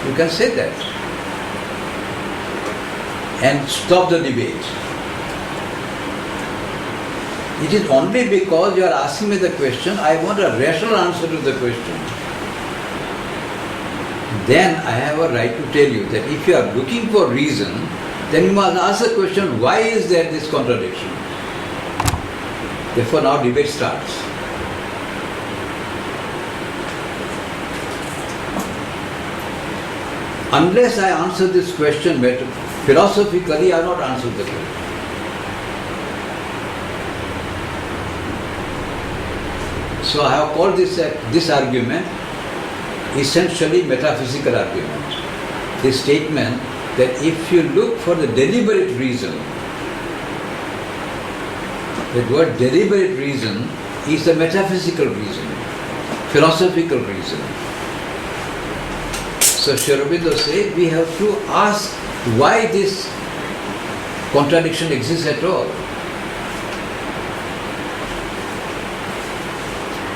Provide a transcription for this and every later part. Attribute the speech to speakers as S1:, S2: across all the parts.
S1: You can say that and stop the debate. It is only because you are asking me the question, I want a rational answer to the question. Then I have a right to tell you that if you are looking for reason, then you must ask the question, why is there this contradiction? Therefore now debate starts. Unless I answer this question philosophically, I will not answer the question. So I have called this argument essentially metaphysical argument. The statement that if you look for the deliberate reason, the word deliberate reason is the metaphysical reason, philosophical reason. So Aurobindo said we have to ask why this contradiction exists at all.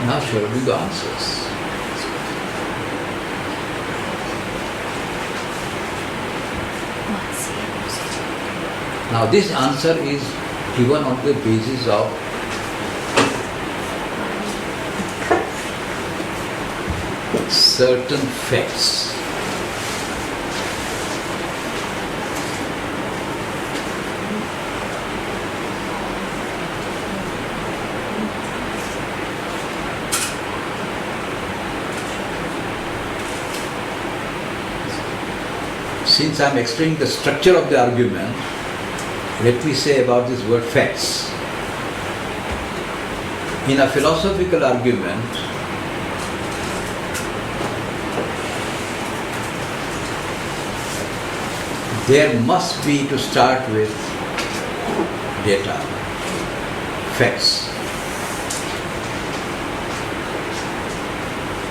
S1: Now Aurobindo answers. Now this answer is given on the basis of certain facts. Since I am explaining the structure of the argument, let me say about this word facts. In a philosophical argument, there must be, to start with, data, facts.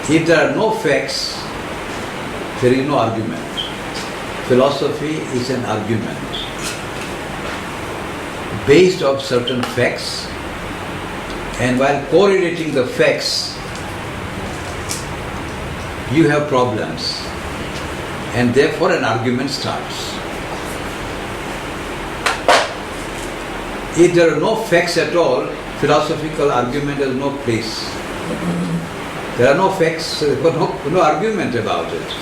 S1: If there are no facts, there is no argument. Philosophy is an argument based on certain facts, and while correlating the facts, you have problems, and therefore an argument starts. If there are no facts at all, philosophical argument has no place. There are no facts, so there is no argument about it.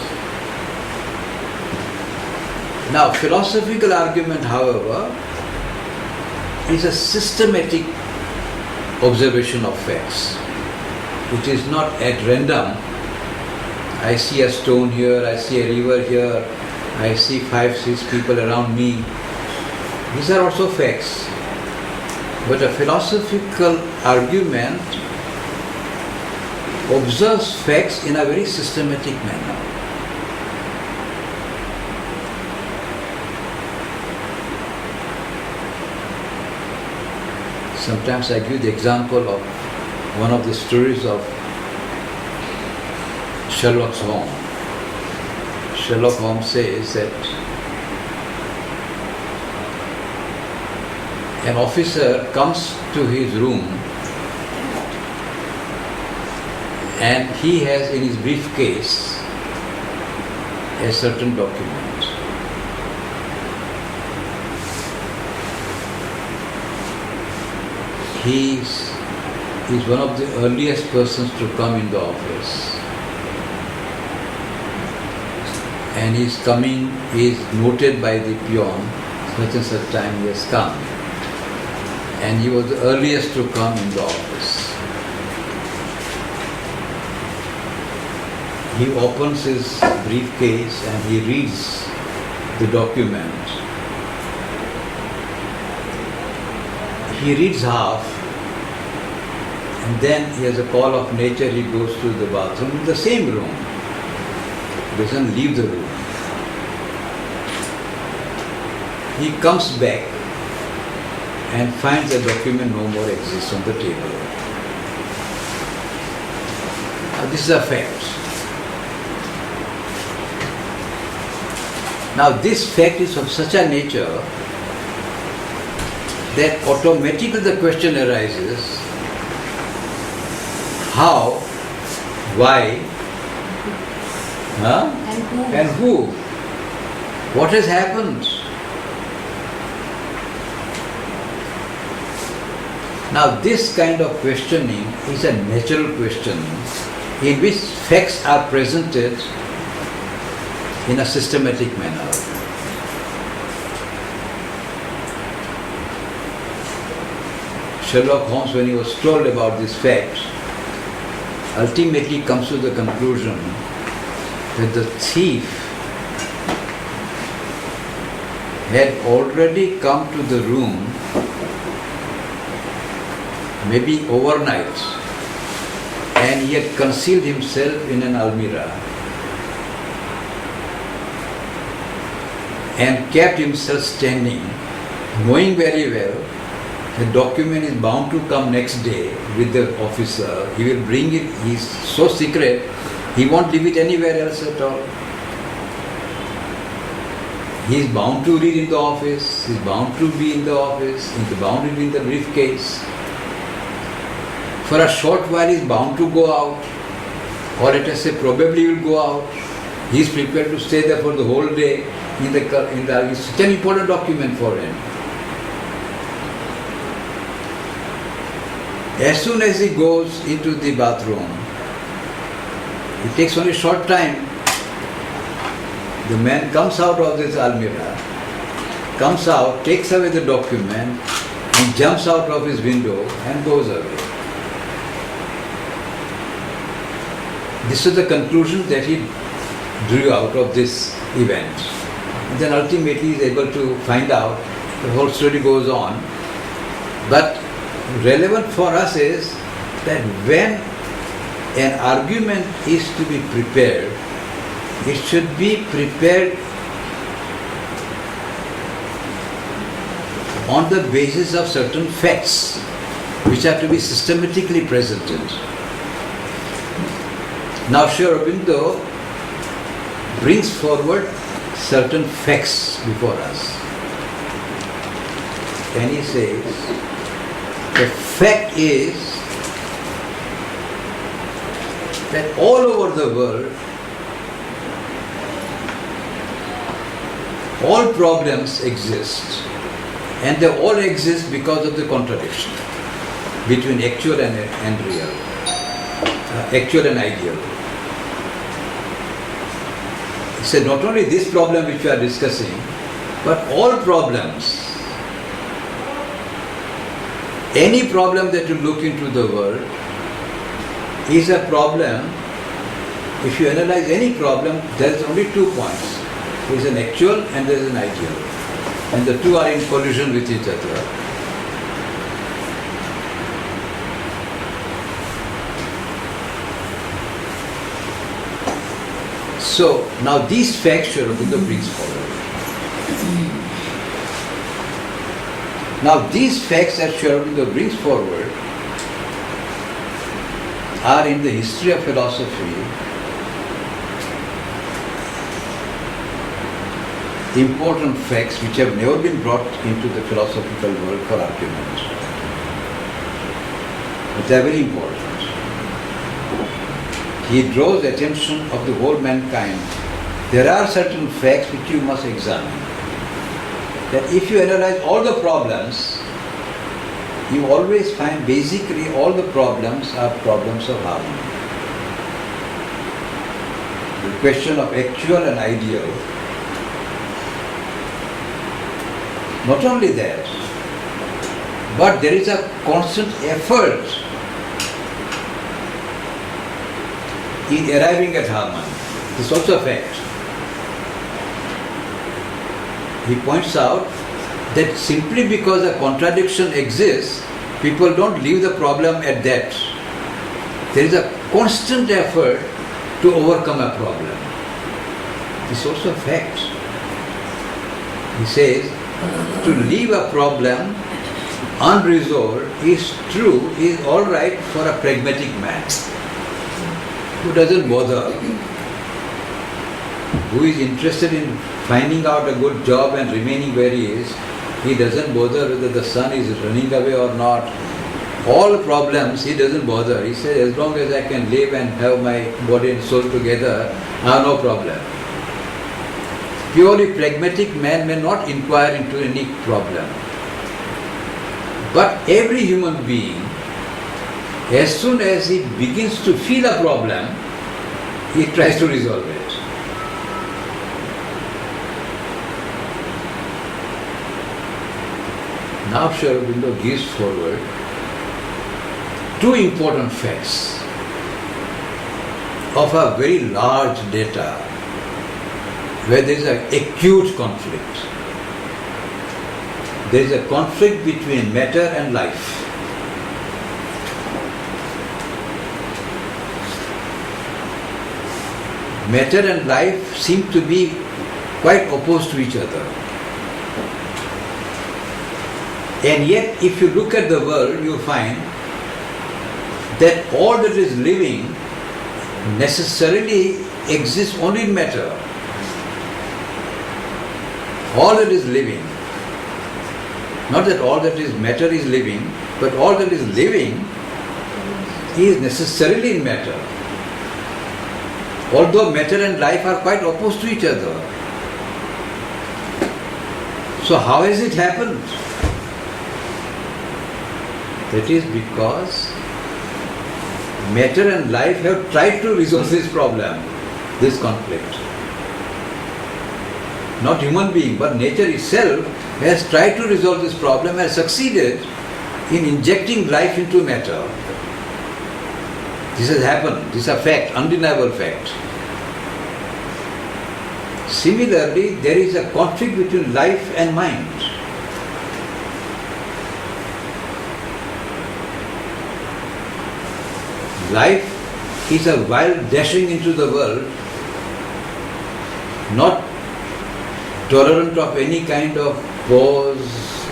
S1: Now, philosophical argument, however, is a systematic observation of facts. It is not at random. I see a stone here, I see a river here, I see 5-6 people around me. These are also facts. But a philosophical argument observes facts in a very systematic manner. Sometimes I give the example of one of the stories of Sherlock Holmes. Sherlock Holmes says that an officer comes to his room and he has in his briefcase a certain document. He is one of the earliest persons to come in the office, and his coming is noted by the peon, such and such time he has come, and he was the earliest to come in the office. He opens his briefcase and he reads the document. He reads half, and then he has a call of nature, he goes to the bathroom in the same room. He doesn't leave the room. He comes back and finds the document no more exists on the table. Now this is a fact. Now this fact is of such a nature that automatically the question arises, how, why, And who? What has happened? Now this kind of questioning is a natural questioning in which facts are presented in a systematic manner. Sherlock Holmes, when he was told about these facts, ultimately comes to the conclusion that the thief had already come to the room, maybe overnight, and he had concealed himself in an almirah and kept himself standing, knowing very well the document is bound to come next day with the officer. He will bring it, he is so secret, he won't leave it anywhere else at all. He is bound to read in the office, he is bound to be in the office, he is bound to be in the briefcase. For a short while he is bound to go out, or let us say probably will go out. He is prepared to stay there for the whole day it's such an important document for him. As soon as he goes into the bathroom, it takes only a short time. The man comes out of this almirah, comes out, takes away the document, and jumps out of his window and goes away. This is the conclusion that he drew out of this event. And then ultimately he is able to find out, the whole story goes on. But relevant for us is that when an argument is to be prepared, it should be prepared on the basis of certain facts which are to be systematically presented. Now Sri Aurobindo brings forward certain facts before us. And he says, the fact is that all over the world, all problems exist, and they all exist because of the contradiction between actual and real, actual and ideal. He said not only this problem which we are discussing, but all problems. Any problem that you look into the world is a problem. If you analyze any problem, there is only 2 points. There is an actual and there is an ideal. And the two are in collision with each other. So, now these facts Sri Aurobindo brings forward. Now these facts that Sri Aurobindo brings forward are in the history of philosophy important facts which have never been brought into the philosophical world for argument. But they are very important. He draws attention of the whole mankind. There are certain facts which you must examine. That if you analyze all the problems, you always find basically all the problems are problems of harmony. The question of actual and ideal. Not only that, but there is a constant effort in arriving at harmony. This is also a fact. He points out that simply because a contradiction exists, people don't leave the problem at that. There is a constant effort to overcome a problem. This is also a fact. He says, to leave a problem unresolved is true, is alright for a pragmatic man who doesn't bother, who is interested in finding out a good job and remaining where he is. He doesn't bother whether the sun is running away or not. All problems he doesn't bother. He says, as long as I can live and have my body and soul together, I have no problem. purely pragmatic man may not inquire into any problem. But every human being, as soon as he begins to feel a problem, he tries to resolve it. Now Sri Aurobindo gives forward two important facts of a very large data where there is an acute conflict. There is a conflict between matter and life. Matter and life seem to be quite opposed to each other. And yet, if you look at the world, you find that all that is living necessarily exists only in matter. All that is living, not that all that is matter is living, but all that is living is necessarily in matter. Although matter and life are quite opposed to each other. So how has it happened? That is because matter and life have tried to resolve this problem, this conflict. Not human being, but nature itself has tried to resolve this problem and succeeded in injecting life into matter. This has happened. This is a fact, undeniable fact. Similarly, there is a conflict between life and mind. Life is a wild dashing into the world, not tolerant of any kind of pause,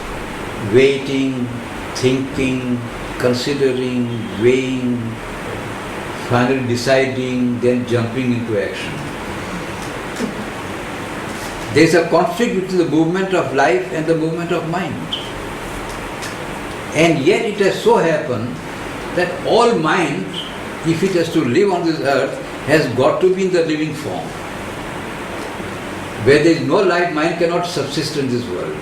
S1: waiting, thinking, considering, weighing, finally deciding, then jumping into action. There is a conflict between the movement of life and the movement of mind. And yet it has so happened that all mind, if it has to live on this earth, has got to be in the living form. Where there is no life, mind cannot subsist in this world.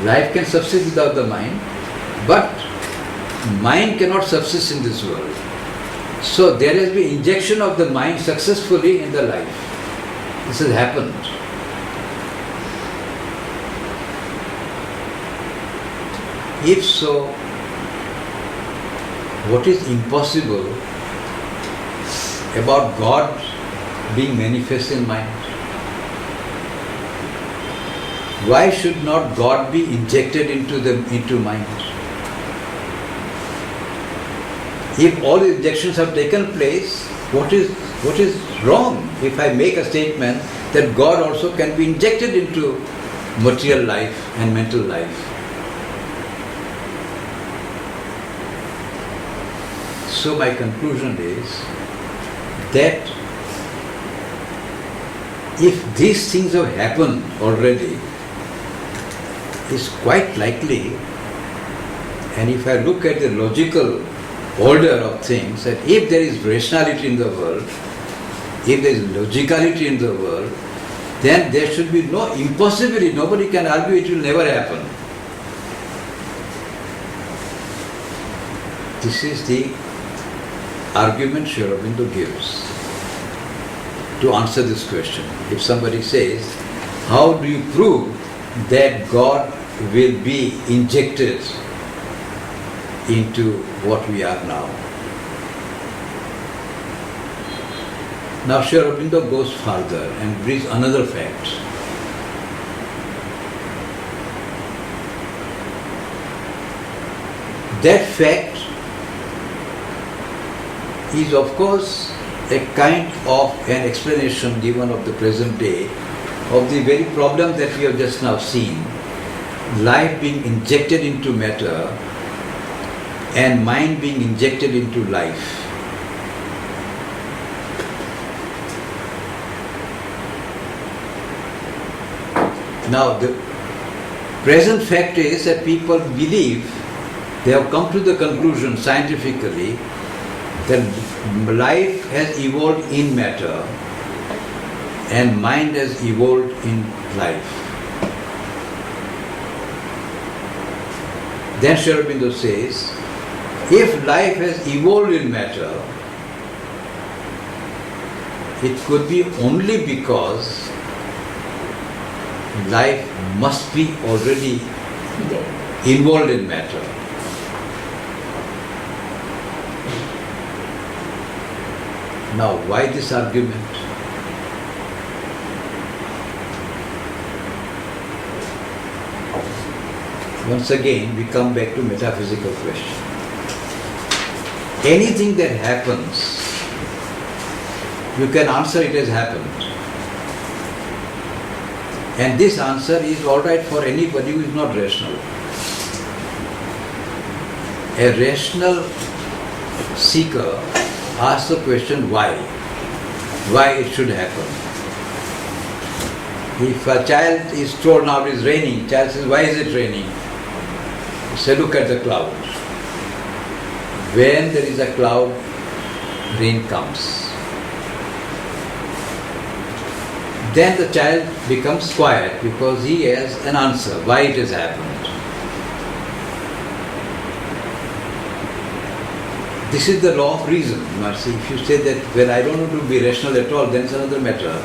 S1: Life can subsist without the mind, but mind cannot subsist in this world. So there has been injection of the mind successfully in the life. This has happened. If so, what is impossible about God being manifest in mind? Why should not God be injected into mind? If all the injections have taken place, what is wrong if I make a statement that God also can be injected into material life and mental life? So my conclusion is that if these things have happened already, it's quite likely, and if I look at the logical order of things, that if there is rationality in the world, if there is logicality in the world, then there should be no impossibility. Nobody can argue it will never happen. This is the argument Sri Aurobindo gives to answer this question. If somebody says, how do you prove that God will be injected into what we are now? Now Sri Aurobindo goes further and brings another fact. That fact is of course a kind of an explanation given of the present day of the very problem that we have just now seen, life being injected into matter and mind being injected into life. Now the present fact is that people believe, they have come to the conclusion scientifically, that life has evolved in matter and mind has evolved in life. Then Sri Aurobindo says, if life has evolved in matter, it could be only because life must be already involved in matter. Now, why this argument? Once again, we come back to metaphysical question. Anything that happens, you can answer it has happened. And this answer is alright for anybody who is not rational. A rational seeker asks the question why? Why it should happen? If a child is told now it is raining, child says, why is it raining? Say, look at the cloud. When there is a cloud, rain comes. Then the child becomes quiet because he has an answer why it has happened. This is the law of reason. Mercy. If you say that, well, I don't want to be rational at all, then it's another matter.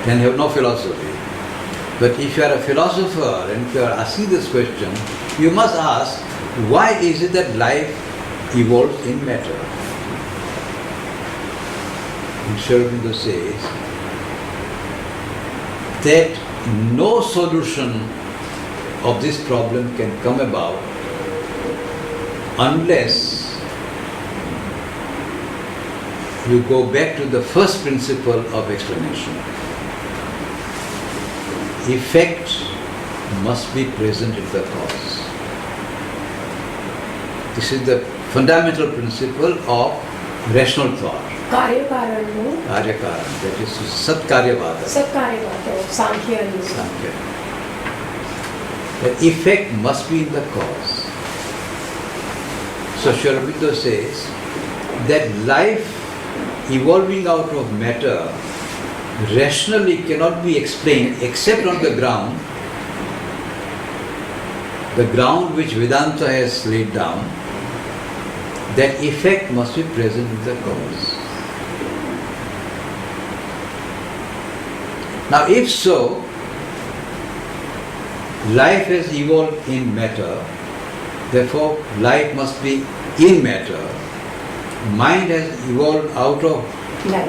S1: Then you have no philosophy. But if you are a philosopher and if you are asking this question, you must ask, why is it that life evolves in matter? And Sri Aurobindo says that no solution of this problem can come about unless you go back to the first principle of explanation. Effect must be present in the cause. This is the fundamental principle of rational thought.
S2: Karya-karan,
S1: Karya-karan, that is Sat-karyavada.
S2: Sat-karyavada, Sankhya.
S1: Sankhya. The effect must be in the cause. So Sri Aurobindo says that life evolving out of matter rationally cannot be explained except on the ground which Vedanta has laid down, that effect must be present in the cause. Now if so, life has evolved in matter, therefore life must be in matter. Mind has evolved out of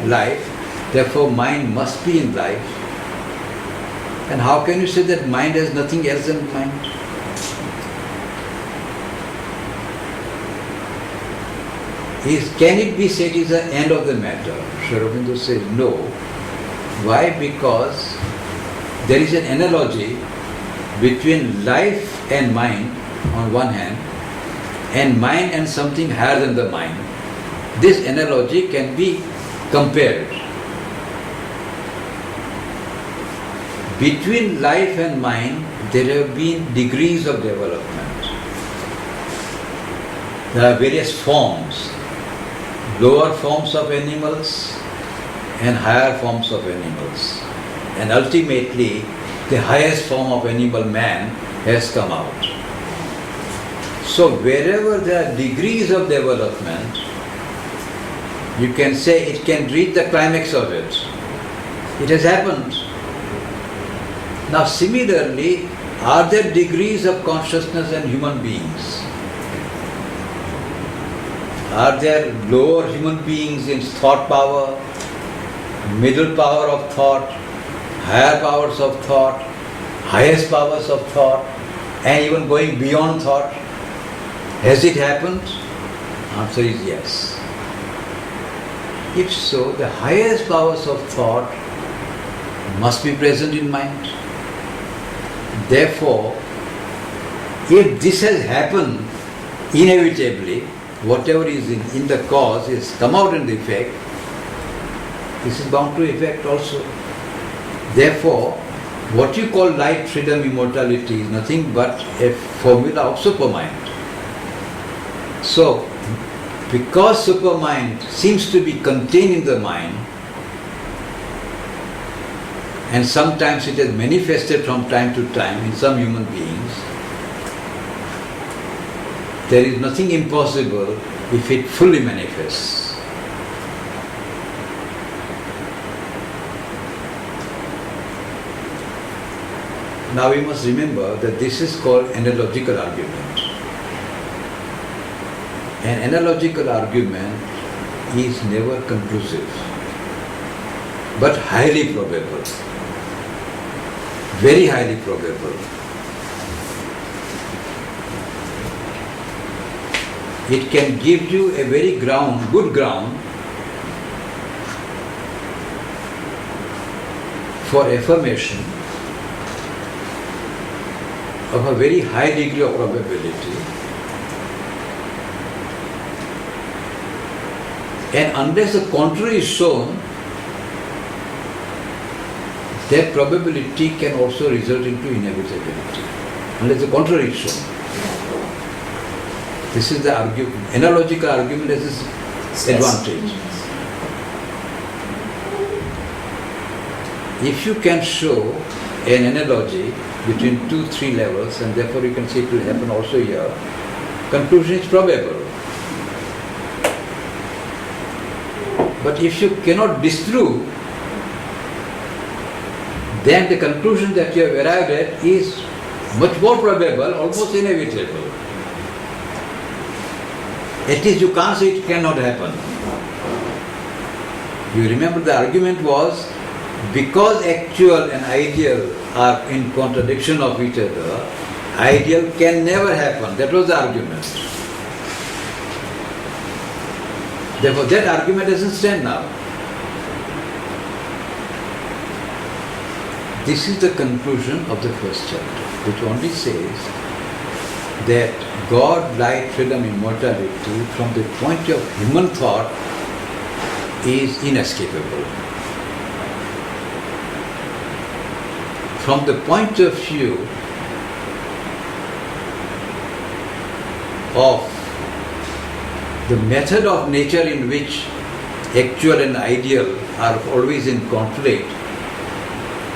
S1: life, therefore mind must be in life. And how can you say that mind has nothing else than mind? Can it be said is the end of the matter? Sri Aurobindo says no. Why? Because there is an analogy between life and mind on one hand, and mind and something higher than the mind. This analogy can be compared. Between life and mind, there have been degrees of development. There are various forms, lower forms of animals and higher forms of animals. And ultimately, the highest form of animal, man, has come out. So wherever there are degrees of development, you can say it can reach the climax of it. It has happened. Now similarly, are there degrees of consciousness in human beings? Are there lower human beings in thought power, middle power of thought, higher powers of thought, highest powers of thought, and even going beyond thought? Has it happened? Answer is yes. If so, the highest powers of thought must be present in mind. Therefore, if this has happened inevitably, whatever is in the cause is come out in the effect, this is bound to effect also. Therefore, what you call light, freedom, immortality is nothing but a formula of supermind. So, because supermind seems to be contained in the mind, and sometimes it has manifested from time to time in some human beings. There is nothing impossible if it fully manifests. Now we must remember that this is called analogical argument. An analogical argument is never conclusive, but highly probable, very highly probable. It can give you a very good ground for affirmation of a very high degree of probability, and unless the contrary is shown, that probability can also result into inevitability, unless the contrary is shown. This is the analogical argument as its advantage. If you can show an analogy between 2-3 levels, and therefore you can say it will happen also here, conclusion is probable. But if you cannot disprove, then the conclusion that you have arrived at is much more probable, almost inevitable. At least you can't say it cannot happen. You remember the argument was, because actual and ideal are in contradiction of each other, ideal can never happen. That was the argument. Therefore, that argument doesn't stand now. This is the conclusion of the first chapter, which only says that God, light, freedom, immortality, from the point of human thought, is inescapable. From the point of view of the method of nature in which actual and ideal are always in conflict,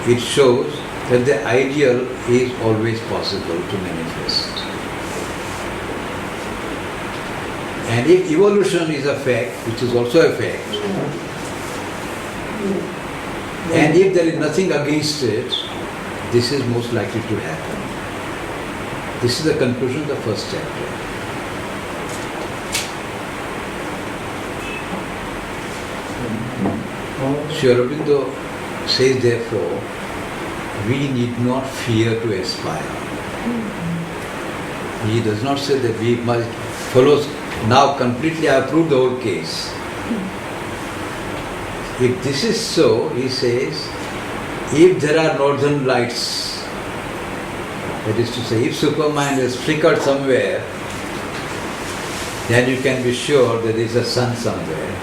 S1: it shows that the ideal is always possible to manifest. And if evolution is a fact, which is also a fact, and if there is nothing against it, this is most likely to happen. This is the conclusion of the first chapter. Aurobindo says, therefore, we need not fear to aspire. He does not say that we must follow. Now completely I have proved the whole case. If this is so, he says, if there are northern lights, that is to say, if supermind is flickered somewhere, then you can be sure that there is a sun somewhere.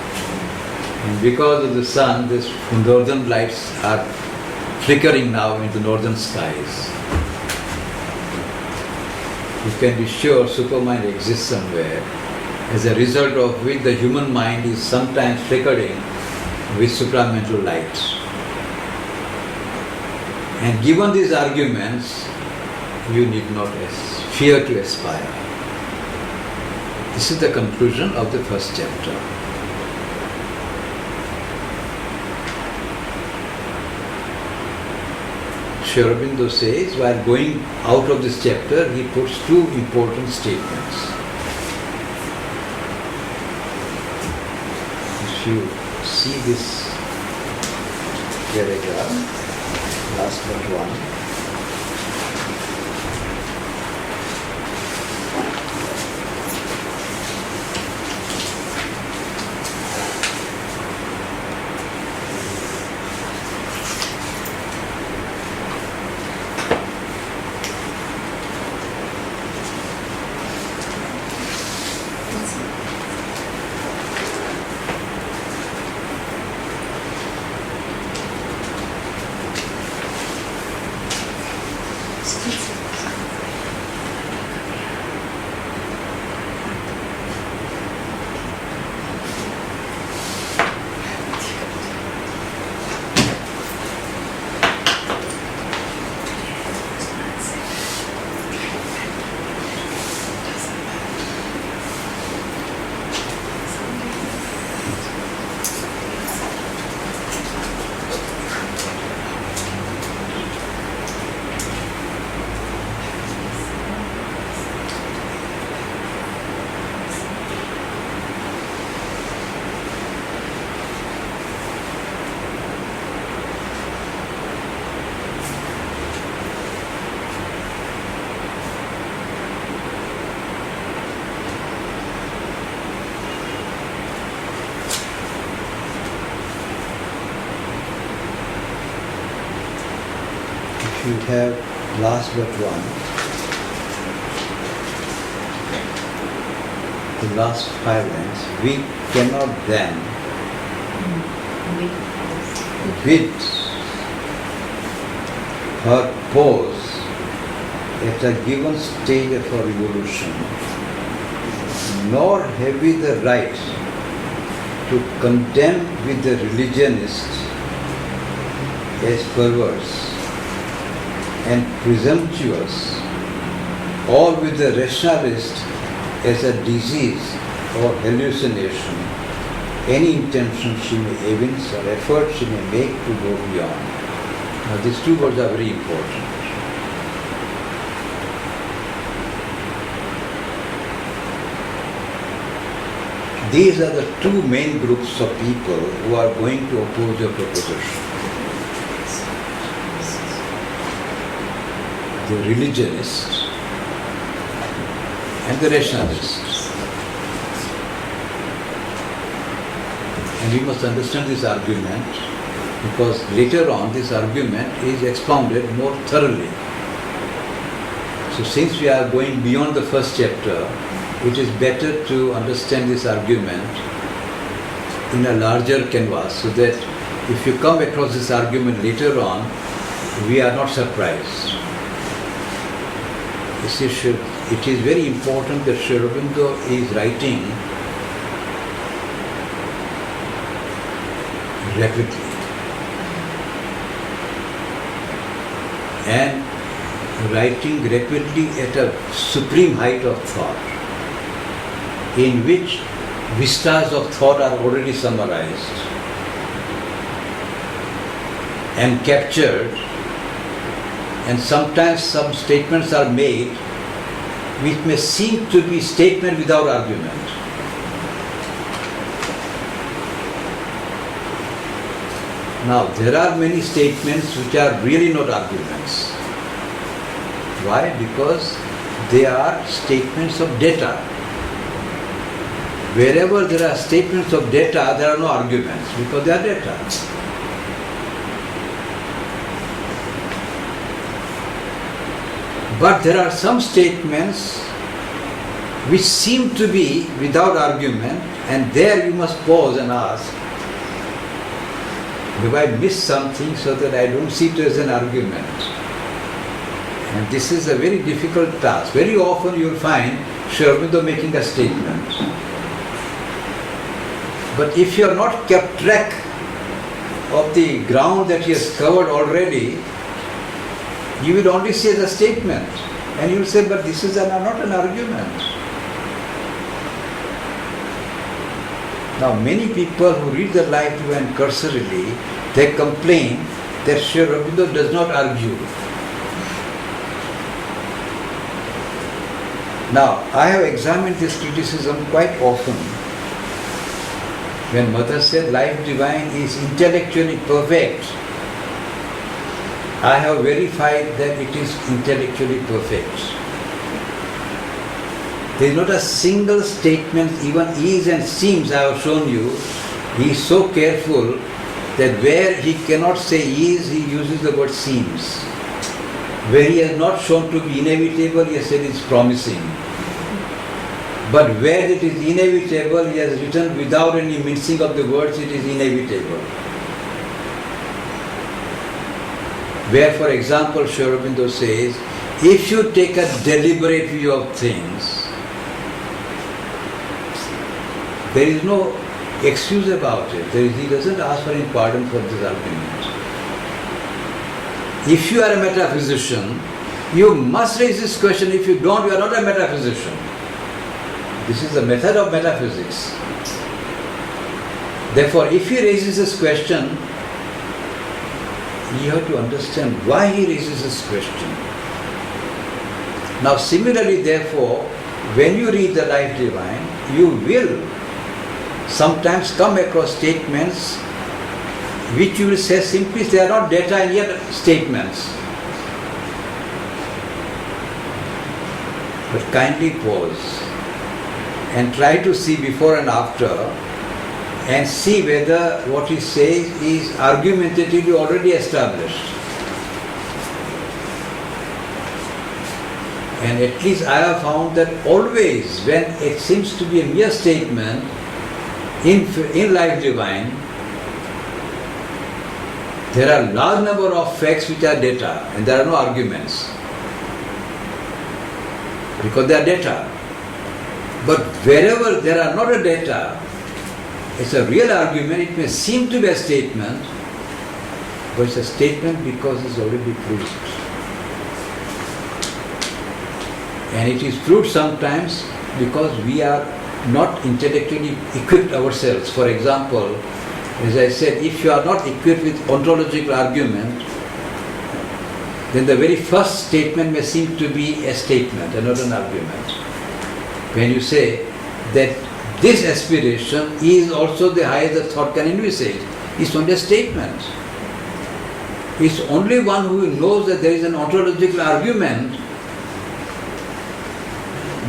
S1: And because of the sun, these northern lights are flickering now into northern skies. You can be sure supermind exists somewhere, as a result of which the human mind is sometimes flickering with supramental light. And given these arguments, you need not fear to aspire. This is the conclusion of the first chapter. Aurobindo says, while going out of this chapter, he puts two important statements. If you see this paragraph, last but one, if you have last but one, the last 5 lines, we cannot then with her pose at a given stage of our evolution, nor have we the right to condemn with the religionists as perverse and presumptuous, or with the rationalist as a disease or hallucination, any intention she may evince or effort she may make to go beyond. Now these two words are very important. These are the two main groups of people who are going to oppose your proposition. The religionists and the rationalists. And we must understand this argument because later on this argument is expounded more thoroughly. So since we are going beyond the first chapter, it is better to understand this argument in a larger canvas so that if you come across this argument later on, we are not surprised. You see, it is very important that Aurobindo is writing rapidly and writing rapidly at a supreme height of thought, in which vistas of thought are already summarized and captured, and sometimes some statements are made which may seem to be statement without argument. Now, there are many statements which are really not arguments. Why? Because they are statements of data. Wherever there are statements of data, there are no arguments because they are data. But there are some statements which seem to be without argument, and there you must pause and ask, have I missed something so that I don't see it as an argument? And this is a very difficult task. Very often you will find Aurobindo making a statement. But if you are not kept track of the ground that he has covered already, you will only see the statement. And you will say, but this is not an argument. Now many people who read the Life Divine cursorily, they complain that Aurobindo does not argue. Now I have examined this criticism quite often. When Mother said Life Divine is intellectually perfect, I have verified that it is intellectually perfect. There is not a single statement, even is and seems, I have shown you. He is so careful that where he cannot say is, he uses the word seems. Where he has not shown to be inevitable, he has said it is promising. But where it is inevitable, he has written without any mincing of the words, it is inevitable. Where, for example, Aurobindo says, if you take a deliberate view of things, there is no excuse about it. He doesn't ask for any pardon for this argument. If you are a metaphysician, you must raise this question. If you don't, you are not a metaphysician. This is the method of metaphysics. Therefore, if he raises this question, you have to understand why he raises this question. Now, similarly, therefore, when you read the Life Divine, you will sometimes come across statements which you will say simply they are not data and yet statements. But kindly pause and try to see before and after and see whether what he says is argumentatively already established. And at least I have found that always when it seems to be a mere statement in life divine, there are large number of facts which are data and there are no arguments. Because they are data. But wherever there are not a data, it's a real argument. It may seem to be a statement, but it's a statement because it's already proved. And it is proved sometimes because we are not intellectually equipped ourselves. For example, as I said, if you are not equipped with ontological argument, then the very first statement may seem to be a statement and not an argument. When you say that this aspiration is also the highest that thought can envisage, it's only a statement. It's only one who knows that there is an ontological argument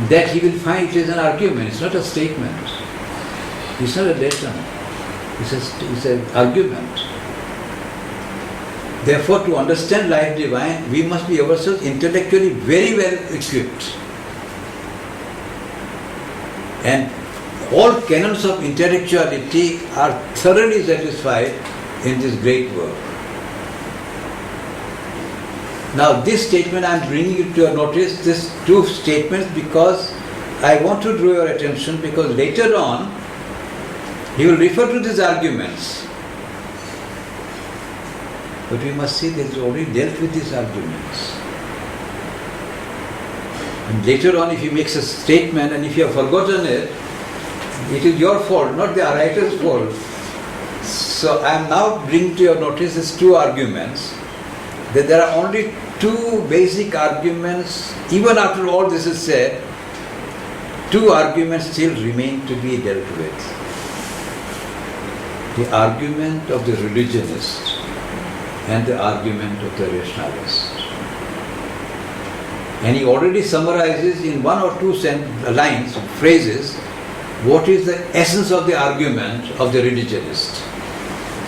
S1: that he will find it is an argument. It's not a statement. It's not a datum. It's an argument. Therefore, to understand life divine, we must be ourselves intellectually very well equipped. And all canons of intellectuality are thoroughly satisfied in this great work. Now this statement I am bringing it to your notice, these two statements, because I want to draw your attention, because later on he will refer to these arguments. But we must see that he already dealt with these arguments. And later on, if he makes a statement and if you have forgotten it, it is your fault, not the writer's fault. So I am now bringing to your notice these two arguments, that there are only two basic arguments. Even after all this is said, two arguments still remain to be dealt with. The argument of the religionist and the argument of the rationalist. And he already summarizes in one or two lines, phrases, what is the essence of the argument of the religionist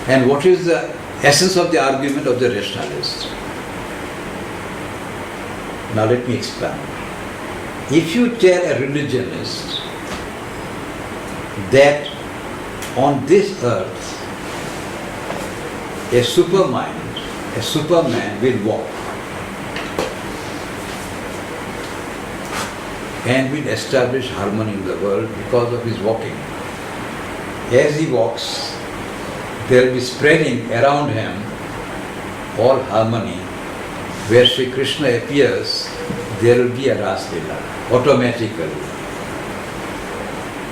S1: and what is the essence of the argument of the rationalist. Now let me explain. If you tell a religionist that on this earth a supermind, a superman will walk and will establish harmony in the world because of his walking. As he walks, there will be spreading around him all harmony. Where Sri Krishna appears, there will be a Ras Leela, automatically.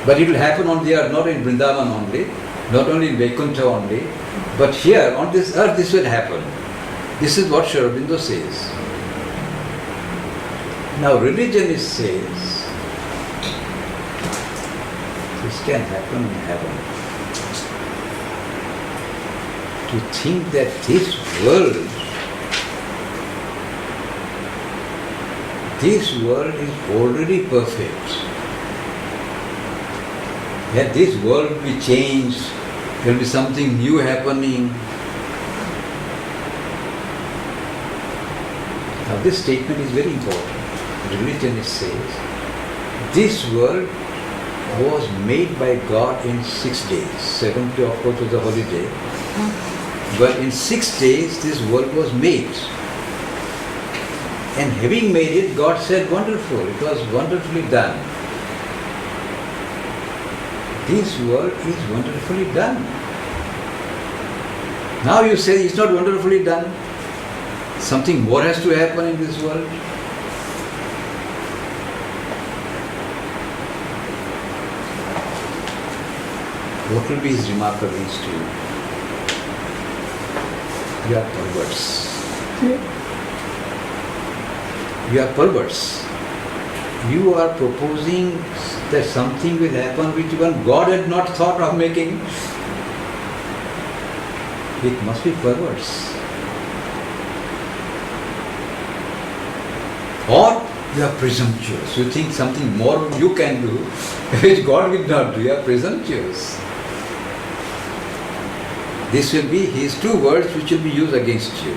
S1: But it will happen on the earth, not in Vrindavan only, not only in Vaikuntha only, but here on this earth this will happen. This is what Aurobindo says. Now religionist says, this can happen in heaven. To think that this world is already perfect. That this world will be changed, there will be something new happening. Now this statement is very important. Religionist says, this world was made by God in 6 days. 7th day of course was a holiday. But in 6 days this world was made. And having made it, God said, wonderful, it was wonderfully done. This world is wonderfully done. Now you say it's not wonderfully done. Something more has to happen in this world. What will be his remark against you? You are perverse. You are perverse. You are proposing that something will happen which even God had not thought of making. It must be perverse. Or you are presumptuous. You think something more you can do which God will not do. You are presumptuous. This will be his two words which will be used against you.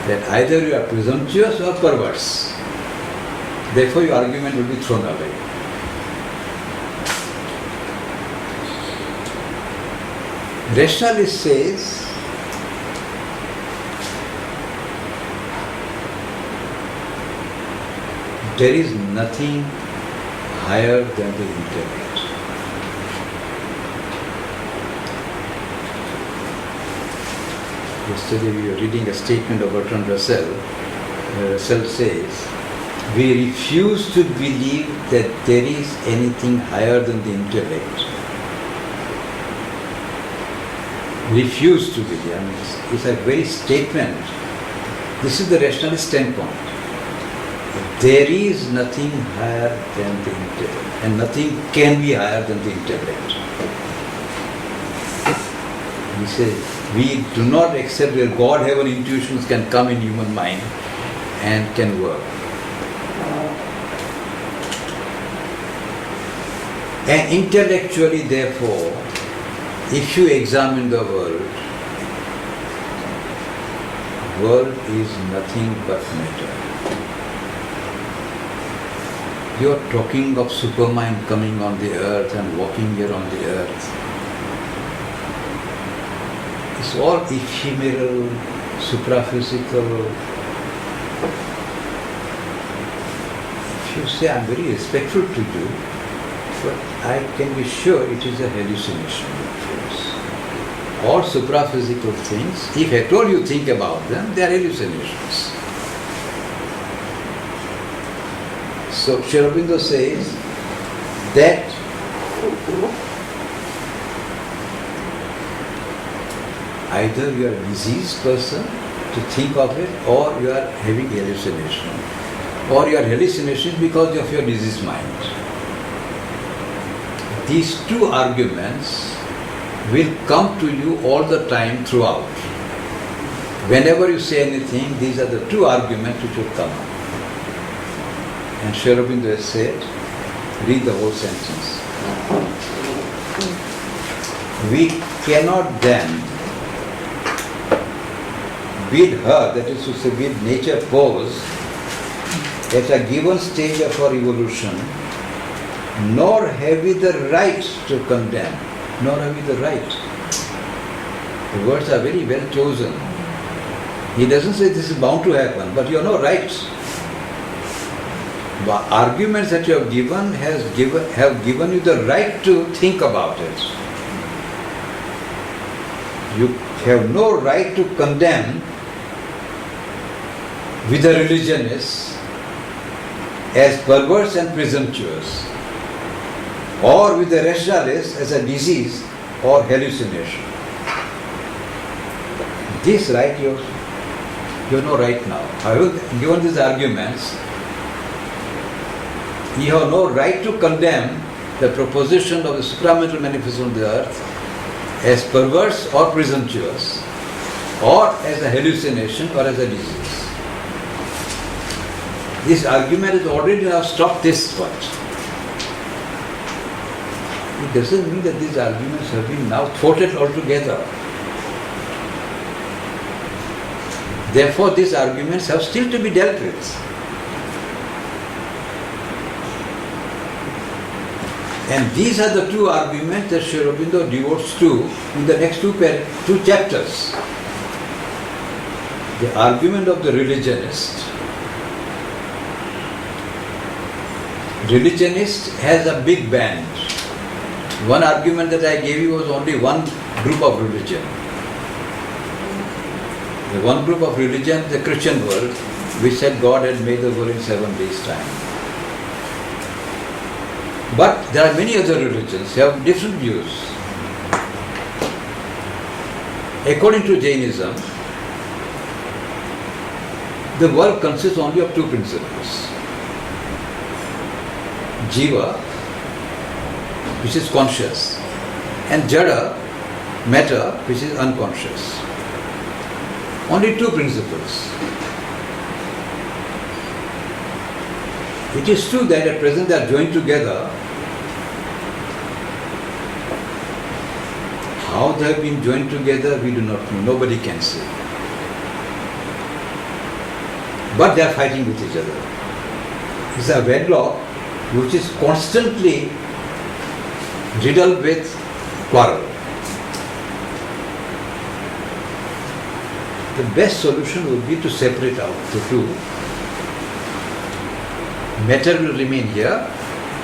S1: that either you are presumptuous or perverse. Therefore your argument will be thrown away. Rationalist says there is nothing higher than the intellect. Yesterday we were reading a statement of Bertrand Russell. Russell says, we refuse to believe that there is anything higher than the intellect. Refuse to believe. I mean, it's a very statement. This is the rationalist standpoint. There is nothing higher than the intellect, and nothing can be higher than the intellect. He says, we do not accept that God-heaven intuitions can come in human mind and can work. And intellectually, therefore, if you examine the world is nothing but matter. You are talking of supermind coming on the earth and walking here on the earth. It's all ephemeral, supraphysical. If you say, I'm very respectful to you, but I can be sure it is a hallucination. All supraphysical things, if at all you think about them, they are hallucinations. So Aurobindo says that either you are a diseased person to think of it, or you are having hallucination, or you are hallucination because of your diseased mind. These two arguments will come to you all the time throughout. Whenever you say anything, these are the two arguments which will come up. And Aurobindo has said, read the whole sentence. We cannot then bid her, that is to say, bid nature pose at a given stage of our evolution, nor have we the right to condemn, nor have we the right. The words are very well chosen. He doesn't say this is bound to happen, but you have no right. The arguments that you have given have given you the right to think about it. You have no right to condemn with the religionists as perverse and presumptuous, or with the rationalists as a disease or hallucination. This right you have no right now. However, given these arguments, you have no right to condemn the proposition of the supramental manifestation of the earth as perverse or presumptuous, or as a hallucination or as a disease. This argument is already now stopped this point. It doesn't mean that these arguments have been now thwarted altogether. Therefore, these arguments have still to be dealt with. And these are the two arguments that Aurobindo devotes to in the next two chapters. The argument of the religionist. Religionist has a big band. One argument that I gave you was only one group of religion. The one group of religion, the Christian world, which said God had made the world in 7 days' time. But there are many other religions who have different views. According to Jainism, the world consists only of two principles. Jiva, which is conscious, and Jada, matter, which is unconscious. Only two principles. It is true that at present they are joined together. How they have been joined together, we do not know. Nobody can say. but they are fighting with each other. It's a wedlock which is constantly riddled with quarrel. The best solution would be to separate out the two. Matter will remain here,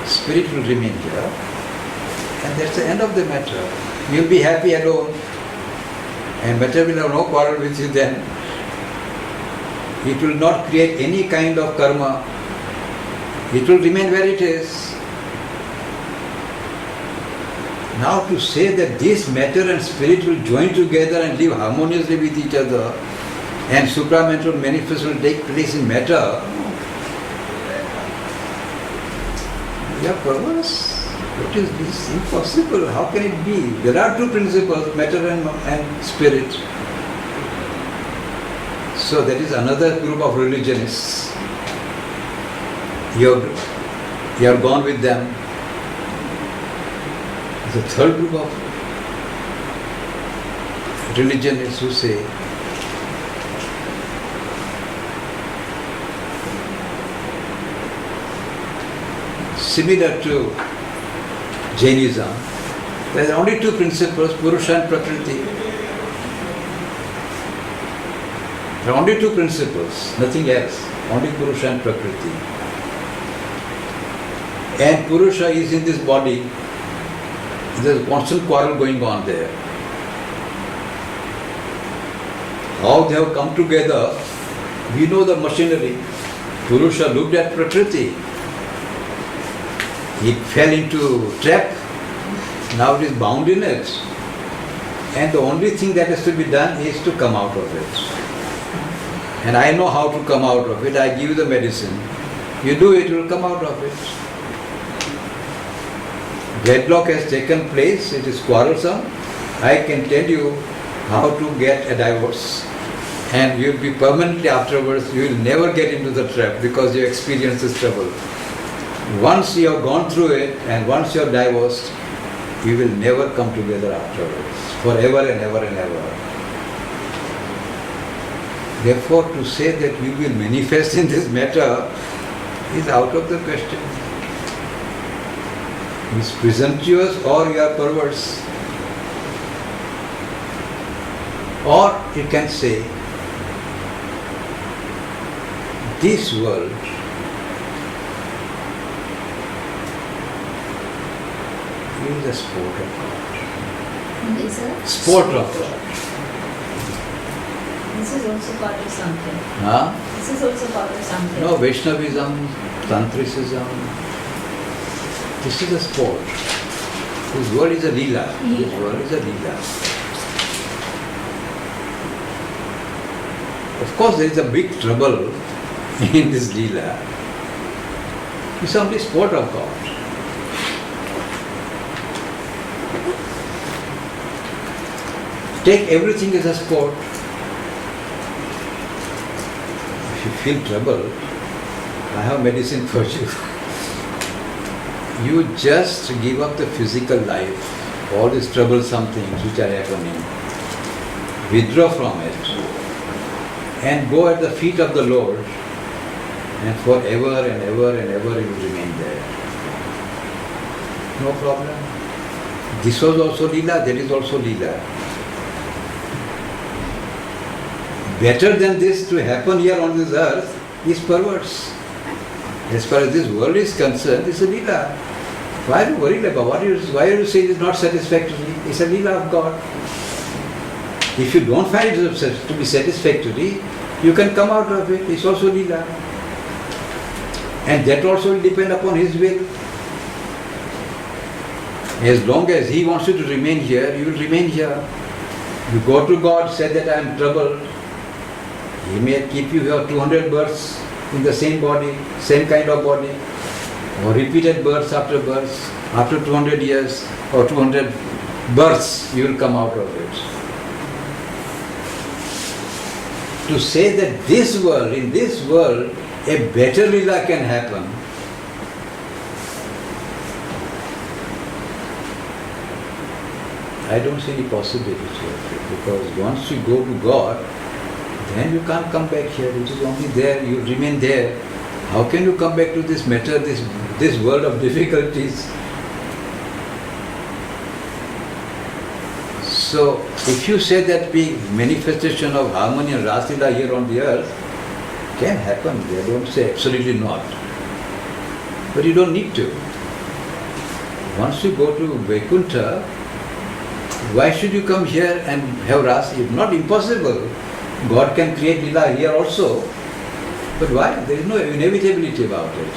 S1: spirit will remain here, and that's the end of the matter. You'll be happy alone, and matter will have no quarrel with you then. It will not create any kind of karma. It will remain where it is. Now to say that this matter and spirit will join together and live harmoniously with each other and supramental manifestation will take place in matter, we are perverse. What is this? Impossible. How can it be? There are two principles, matter and spirit. So that is another group of religionists. You are gone with them. The third group of religionists who say similar to Jainism, there are only two principles, Purusha and Prakriti. There are only two principles, nothing else, only Purusha and Prakriti. And Purusha is in this body. There is constant quarrel going on there. How they have come together, we know the machinery. Purusha looked at Prakriti. It fell into trap. Now it is bound in it. And the only thing that has to be done is to come out of it. And I know how to come out of it. I give you the medicine. You do it, you will come out of it. Wedlock has taken place, it is quarrelsome. I can tell you how to get a divorce. And you will be permanently afterwards, you will never get into the trap because you experience this trouble. Once you have gone through it and once you are divorced, you will never come together afterwards. Forever and ever and ever. Therefore, to say that we will manifest in this matter is out of the question. It's presumptuous or you are perverse. Or you can say, this world is a sport of God.
S3: Is it?
S1: Sport of God.
S3: This is also part of something.
S1: Huh?
S3: This is also part of something.
S1: No, Vaishnavism, Tantricism, this is a sport. This world is a leela. This world is a leela. Of course, there is a big trouble in this leela. It's only sport of God. Take everything as a sport. If you feel trouble, I have medicine for you. You just give up the physical life, all these troublesome things which are happening. Withdraw from it and go at the feet of the Lord, and forever and ever and ever it will remain there. No problem. This was also Leela, that is also Leela. Better than this to happen here on this earth is perverse. As far as this world is concerned, it's a Leela. Why are you worried about why are you saying it's not satisfactory? It's a Leela of God. If you don't find it to be satisfactory, you can come out of it. It's also Leela. And that also will depend upon His will. As long as He wants you to remain here, you will remain here. You go to God, say that I am troubled. He may keep you here 200 births in the same body, same kind of body, or repeated births. After 200 years or 200 births, you will come out of it. To say that in this world, a better Leela can happen, I don't see any possibility of it, because once you go to God, then you can't come back here. It is only there, you remain there. How can you come back to this matter, this world of difficulties? So, if you say that the manifestation of harmony and Raslila here on the earth can happen, they don't say absolutely not. But you don't need to. Once you go to Vaikuntha, why should you come here and have Ras? It's not impossible. God can create Lila here also. But why? There is no inevitability about it.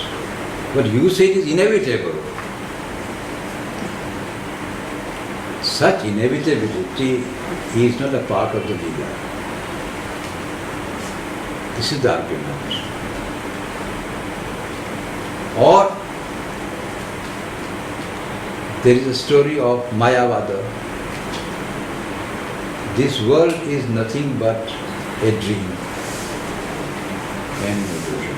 S1: But you say it is inevitable. Such inevitability is not a part of the Lila. This is the argument. Or there is a story of Mayavada. This world is nothing but a dream and illusion.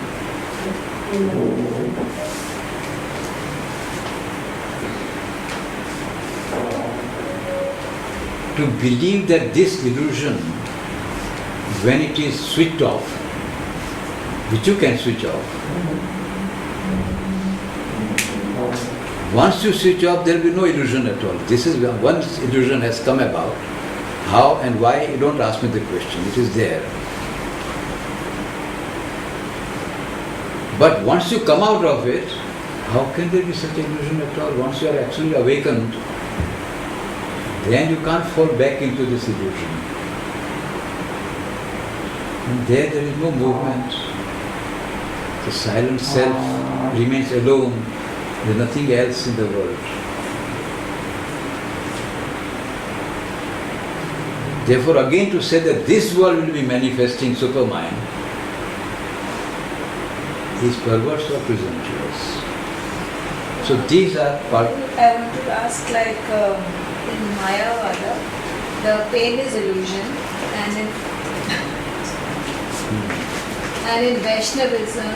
S1: To believe that this illusion, when it is switched off, which you can switch off, once you switch off, there will be no illusion at all. This is once illusion has come about. How and why, you don't ask me the question. It is there. But once you come out of it, how can there be such illusion at all? Once you are actually awakened, then you can't fall back into this illusion. And there is no movement. The silent self remains alone. There is nothing else in the world. Therefore, again to say that this world will be manifesting supermind is perverse or presumptuous. So these are part.
S3: I want to ask, like in Mayavada, the pain is illusion, and in Vaishnavism,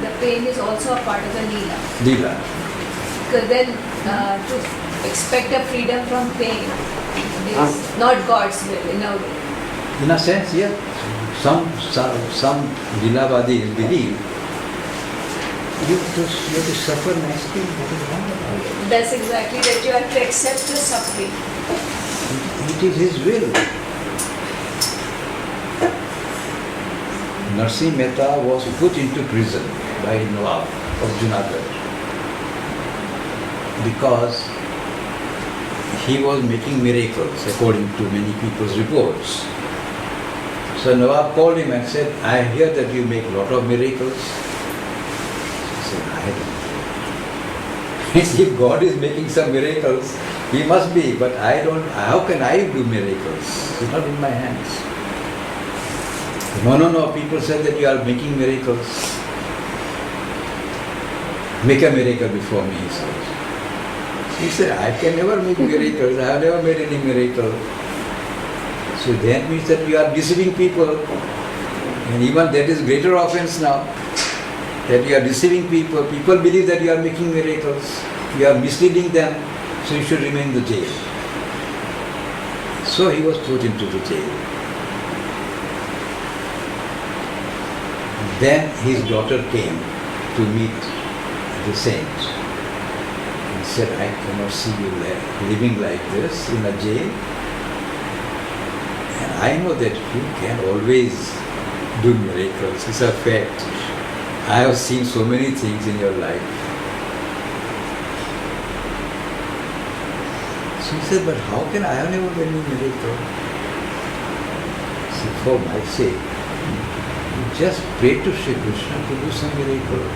S3: the pain is also a part of the Leela.
S1: Leela.
S3: Because then to expect a freedom from pain is not God's will in a way.
S1: In a sense, yes. Some Leelavadis believe you have to suffer nicely. What is wrong about it?
S3: That's exactly that you have to accept the suffering.
S1: It is his will. Narsi Mehta was put into prison by Nawab of Junagadh because he was making miracles according to many people's reports. So Nawab called him and said, I hear that you make a lot of miracles. He said, I don't. If God is making some miracles, he must be, but I don't. How can I do miracles? It's not in my hands. No, people said that you are making miracles. Make a miracle before me, he said. He said, I can never make miracles. I have never made any miracle. So that means that you are deceiving people. And even that is greater offense now. That you are deceiving people. People believe that you are making miracles. You are misleading them. So you should remain in the jail. So he was put into the jail. Then his daughter came to meet the saint and said, I cannot see you living like this in a jail. And I know that you can always do miracles. It's a fact. I have seen so many things in your life. She said, but how can I have never done any miracle? She said, for my sake, just pray to Sri Krishna to do some miracle.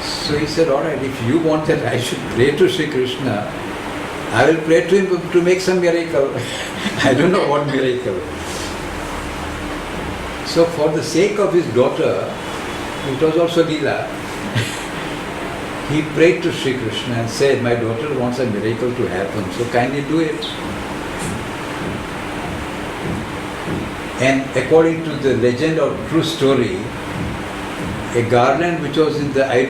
S1: So he said, all right, if you want that I should pray to Sri Krishna, I will pray to him to make some miracle. I don't know what miracle. So for the sake of his daughter, it was also Leela, he prayed to Sri Krishna and said, my daughter wants a miracle to happen, so kindly do it. And according to the legend or true story, a garland which was in the